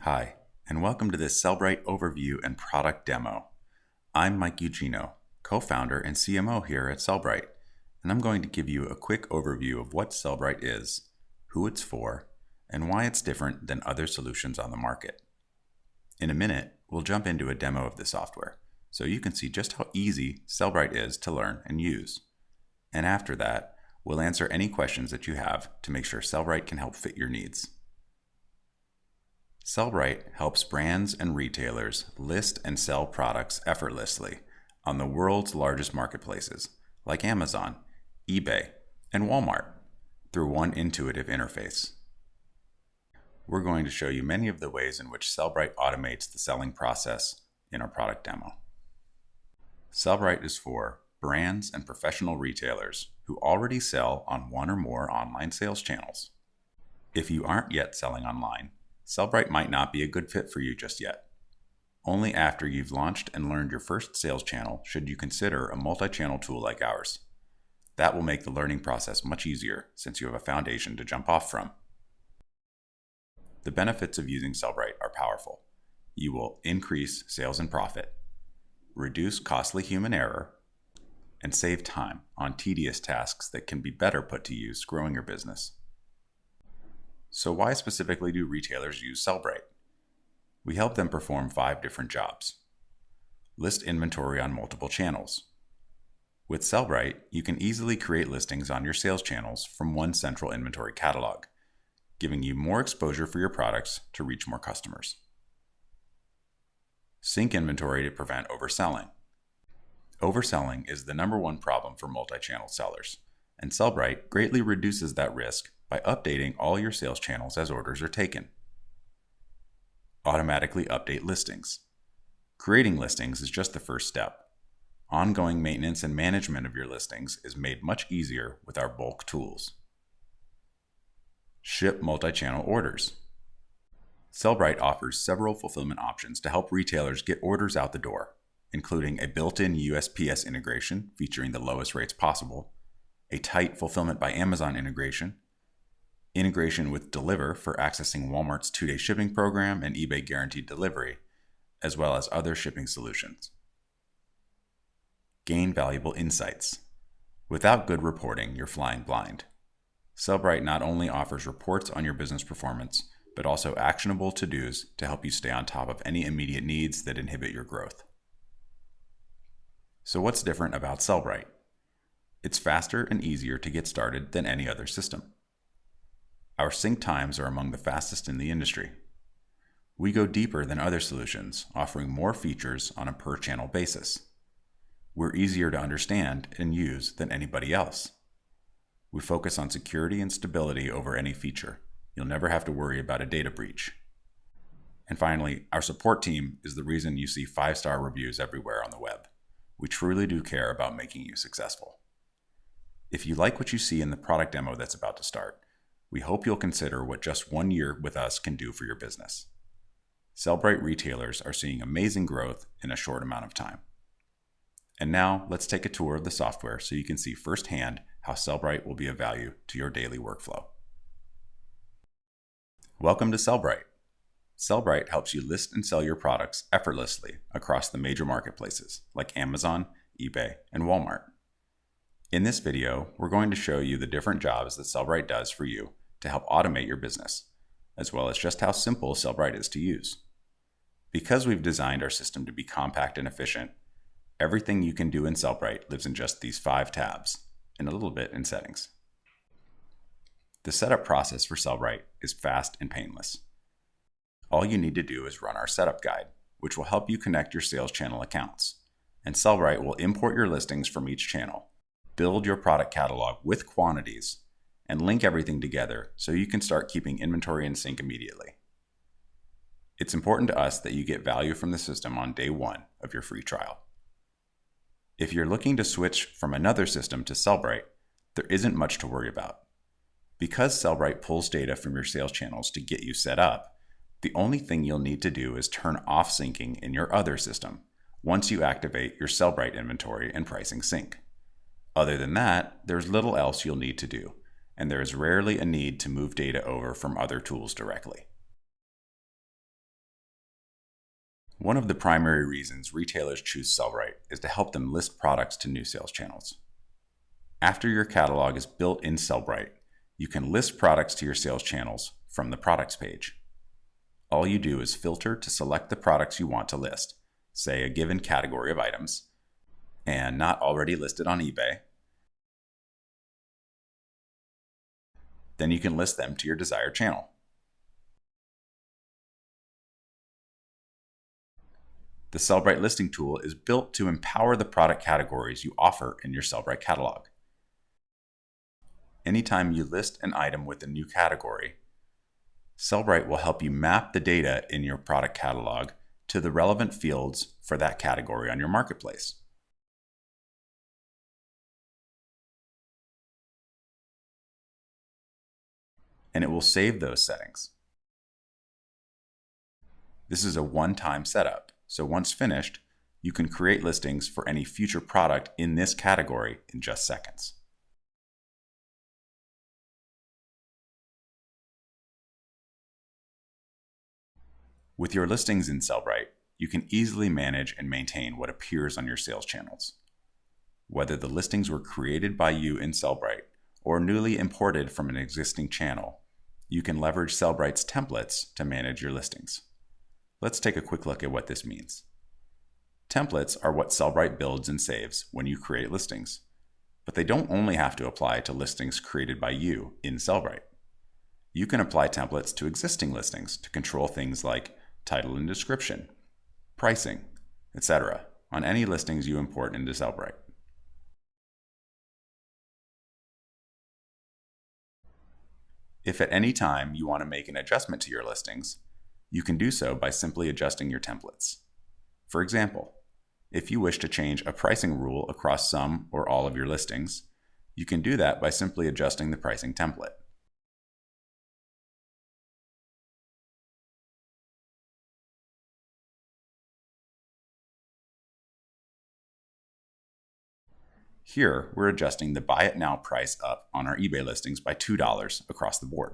Hi, and welcome to this Sellbrite overview and product demo. I'm Mike Eugenio, co-founder and CMO here at Sellbrite, and I'm going to give you a quick overview of what Sellbrite is, who it's for, and why it's different than other solutions on the market. In a minute, we'll jump into a demo of the software, so you can see just how easy Sellbrite is to learn and use. And after that, we'll answer any questions that you have to make sure Sellbrite can help fit your needs. Sellbrite helps brands and retailers list and sell products effortlessly on the world's largest marketplaces like Amazon, eBay, and Walmart through one intuitive interface. We're going to show you many of the ways in which Sellbrite automates the selling process in our product demo. Sellbrite is for brands and professional retailers who already sell on one or more online sales channels. If you aren't yet selling online, Sellbrite might not be a good fit for you just yet. Only after you've launched and learned your first sales channel should you consider a multi-channel tool like ours. That will make the learning process much easier since you have a foundation to jump off from. The benefits of using Sellbrite are powerful. You will increase sales and profit, reduce costly human error, and save time on tedious tasks that can be better put to use growing your business. So why specifically do retailers use Sellbrite? We help them perform 5 different jobs. List inventory on multiple channels. With Sellbrite, you can easily create listings on your sales channels from one central inventory catalog, giving you more exposure for your products to reach more customers. Sync inventory to prevent overselling. Overselling is the #1 problem for multi-channel sellers, and Sellbrite greatly reduces that risk by updating all your sales channels as orders are taken. Automatically update listings. Creating listings is just the first step. Ongoing maintenance and management of your listings is made much easier with our bulk tools. Ship multi-channel orders. Sellbrite offers several fulfillment options to help retailers get orders out the door, including a built-in USPS integration featuring the lowest rates possible, a tight Fulfillment by Amazon integration with Deliver for accessing Walmart's 2-day shipping program and eBay guaranteed delivery, as well as other shipping solutions. Gain valuable insights. Without good reporting, you're flying blind. Sellbrite not only offers reports on your business performance, but also actionable to-dos to help you stay on top of any immediate needs that inhibit your growth. So what's different about Sellbrite? It's faster and easier to get started than any other system. Our sync times are among the fastest in the industry. We go deeper than other solutions, offering more features on a per-channel basis. We're easier to understand and use than anybody else. We focus on security and stability over any feature. You'll never have to worry about a data breach. And finally, our support team is the reason you see 5-star reviews everywhere on the web. We truly do care about making you successful. If you like what you see in the product demo that's about to start, we hope you'll consider what just 1 year with us can do for your business. Sellbrite retailers are seeing amazing growth in a short amount of time. And now let's take a tour of the software so you can see firsthand how Sellbrite will be of value to your daily workflow. Welcome to Sellbrite. Sellbrite helps you list and sell your products effortlessly across the major marketplaces like Amazon, eBay, and Walmart. In this video, we're going to show you the different jobs that Sellbrite does for you to help automate your business, as well as just how simple Sellbrite is to use. Because we've designed our system to be compact and efficient, everything you can do in Sellbrite lives in just these 5 tabs, and a little bit in settings. The setup process for Sellbrite is fast and painless. All you need to do is run our setup guide, which will help you connect your sales channel accounts, and Sellbrite will import your listings from each channel, build your product catalog with quantities, and link everything together so you can start keeping inventory in sync immediately. It's important to us that you get value from the system on day 1 of your free trial. If you're looking to switch from another system to Sellbrite, there isn't much to worry about. Because Sellbrite pulls data from your sales channels to get you set up, the only thing you'll need to do is turn off syncing in your other system once you activate your Sellbrite inventory and pricing sync. Other than that, there's little else you'll need to do, and there is rarely a need to move data over from other tools directly. One of the primary reasons retailers choose Sellbrite is to help them list products to new sales channels. After your catalog is built in Sellbrite, you can list products to your sales channels from the Products page. All you do is filter to select the products you want to list, say a given category of items, and not already listed on eBay. Then you can list them to your desired channel. The Sellbrite listing tool is built to empower the product categories you offer in your Sellbrite catalog. Anytime you list an item with a new category, Sellbrite will help you map the data in your product catalog to the relevant fields for that category on your marketplace. And it will save those settings. This is a one-time setup, so once finished, you can create listings for any future product in this category in just seconds. With your listings in Sellbrite, you can easily manage and maintain what appears on your sales channels. Whether the listings were created by you in Sellbrite or newly imported from an existing channel, you can leverage Sellbrite's templates to manage your listings. Let's take a quick look at what this means. Templates are what Sellbrite builds and saves when you create listings, but they don't only have to apply to listings created by you in Sellbrite. You can apply templates to existing listings to control things like title and description, pricing, etc. on any listings you import into Sellbrite. If at any time you want to make an adjustment to your listings, you can do so by simply adjusting your templates. For example, if you wish to change a pricing rule across some or all of your listings, you can do that by simply adjusting the pricing template. Here, we're adjusting the Buy It Now price up on our eBay listings by $2 across the board.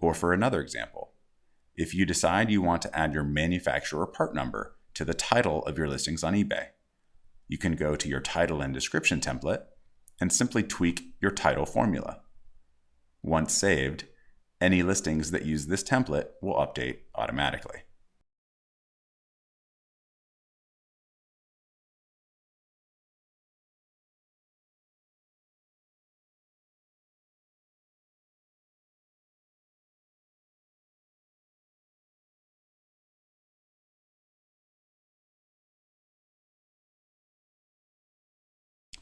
Or for another example, if you decide you want to add your manufacturer part number to the title of your listings on eBay, you can go to your title and description template and simply tweak your title formula. Once saved, any listings that use this template will update automatically.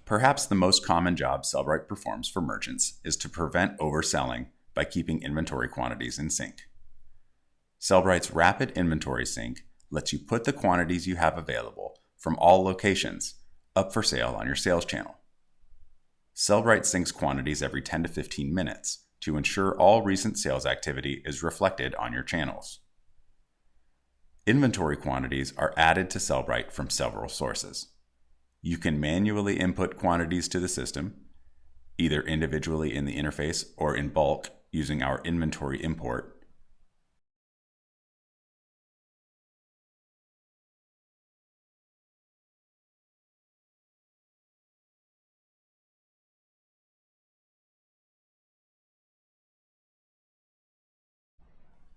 Perhaps the most common job Sellbrite performs for merchants is to prevent overselling by keeping inventory quantities in sync. Sellbrite's rapid inventory sync lets you put the quantities you have available from all locations up for sale on your sales channel. Sellbrite syncs quantities every 10 to 15 minutes to ensure all recent sales activity is reflected on your channels. Inventory quantities are added to Sellbrite from several sources. You can manually input quantities to the system, either individually in the interface or in bulk using our inventory import.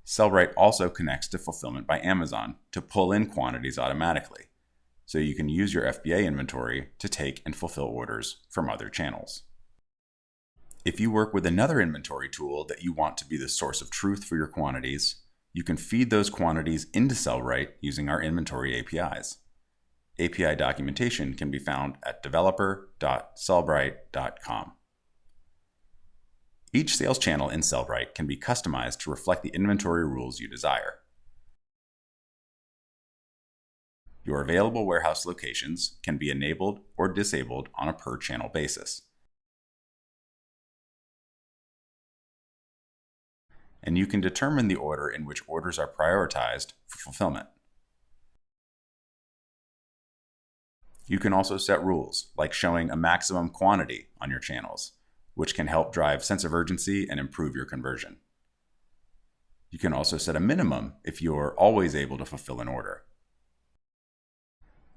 Sellbrite also connects to Fulfillment by Amazon to pull in quantities automatically, so you can use your FBA inventory to take and fulfill orders from other channels. If you work with another inventory tool that you want to be the source of truth for your quantities, you can feed those quantities into Sellbrite using our inventory APIs. API documentation can be found at developer.sellbrite.com. Each sales channel in Sellbrite can be customized to reflect the inventory rules you desire. Your available warehouse locations can be enabled or disabled on a per-channel basis. And you can determine the order in which orders are prioritized for fulfillment. You can also set rules, like showing a maximum quantity on your channels, which can help drive sense of urgency and improve your conversion. You can also set a minimum if you're always able to fulfill an order.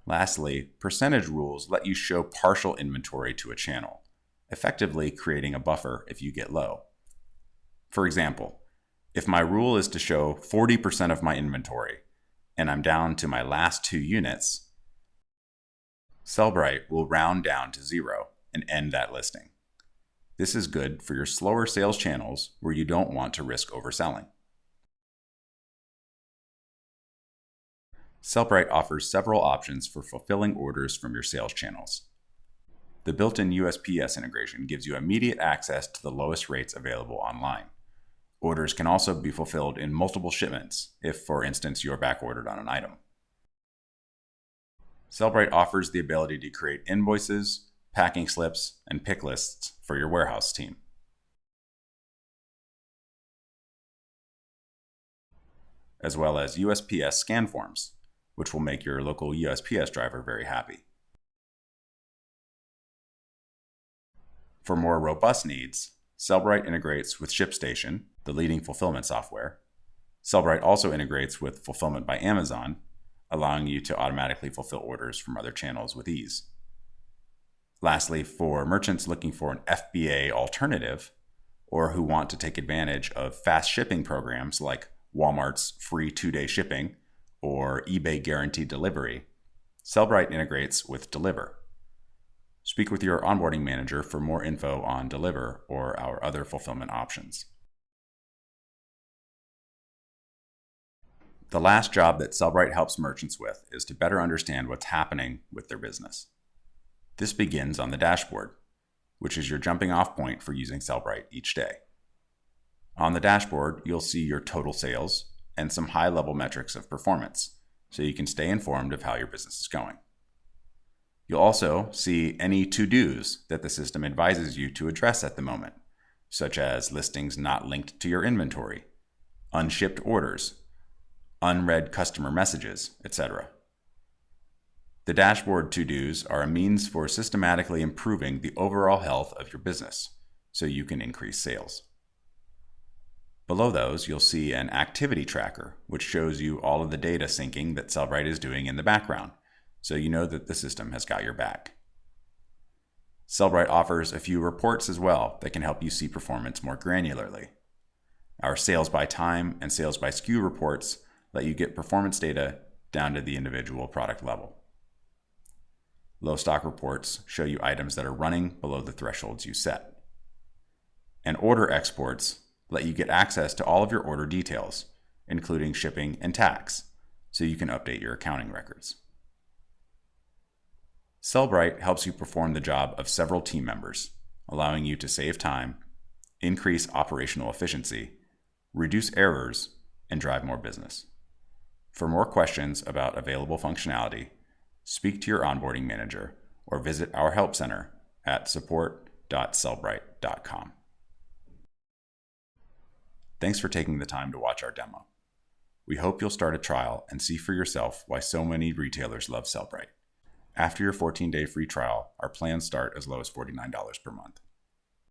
Lastly, percentage rules let you show partial inventory to a channel, effectively creating a buffer if you get low. For example, if my rule is to show 40% of my inventory and I'm down to my last 2 units, Sellbrite will round down to 0 and end that listing. This is good for your slower sales channels where you don't want to risk overselling. Sellbrite offers several options for fulfilling orders from your sales channels. The built-in USPS integration gives you immediate access to the lowest rates available online. Orders can also be fulfilled in multiple shipments if, for instance, you're backordered on an item. Sellbrite offers the ability to create invoices, packing slips, and pick lists for your warehouse team. As well as USPS scan forms, which will make your local USPS driver very happy. For more robust needs, Sellbrite integrates with ShipStation, the leading fulfillment software. Sellbrite also integrates with Fulfillment by Amazon, allowing you to automatically fulfill orders from other channels with ease. Lastly, for merchants looking for an FBA alternative, or who want to take advantage of fast shipping programs like Walmart's free 2-day shipping or eBay guaranteed delivery, Sellbrite integrates with Deliver. Speak with your onboarding manager for more info on Deliver or our other fulfillment options. The last job that Sellbrite helps merchants with is to better understand what's happening with their business. This begins on the dashboard, which is your jumping off point for using Sellbrite each day. On the dashboard, you'll see your total sales and some high-level metrics of performance, so you can stay informed of how your business is going. You'll also see any to-dos that the system advises you to address at the moment, such as listings not linked to your inventory, unshipped orders, unread customer messages, etc. The dashboard to-dos are a means for systematically improving the overall health of your business, so you can increase sales. Below those, you'll see an activity tracker, which shows you all of the data syncing that Sellbrite is doing in the background, so you know that the system has got your back. Sellbrite offers a few reports as well that can help you see performance more granularly. Our sales by time and sales by SKU reports let you get performance data down to the individual product level. Low stock reports show you items that are running below the thresholds you set. And order exports let you get access to all of your order details, including shipping and tax, so you can update your accounting records. Sellbrite helps you perform the job of several team members, allowing you to save time, increase operational efficiency, reduce errors, and drive more business. For more questions about available functionality, speak to your onboarding manager or visit our help center at support.sellbrite.com. Thanks for taking the time to watch our demo. We hope you'll start a trial and see for yourself why so many retailers love Sellbrite. After your 14-day free trial, our plans start as low as $49 per month.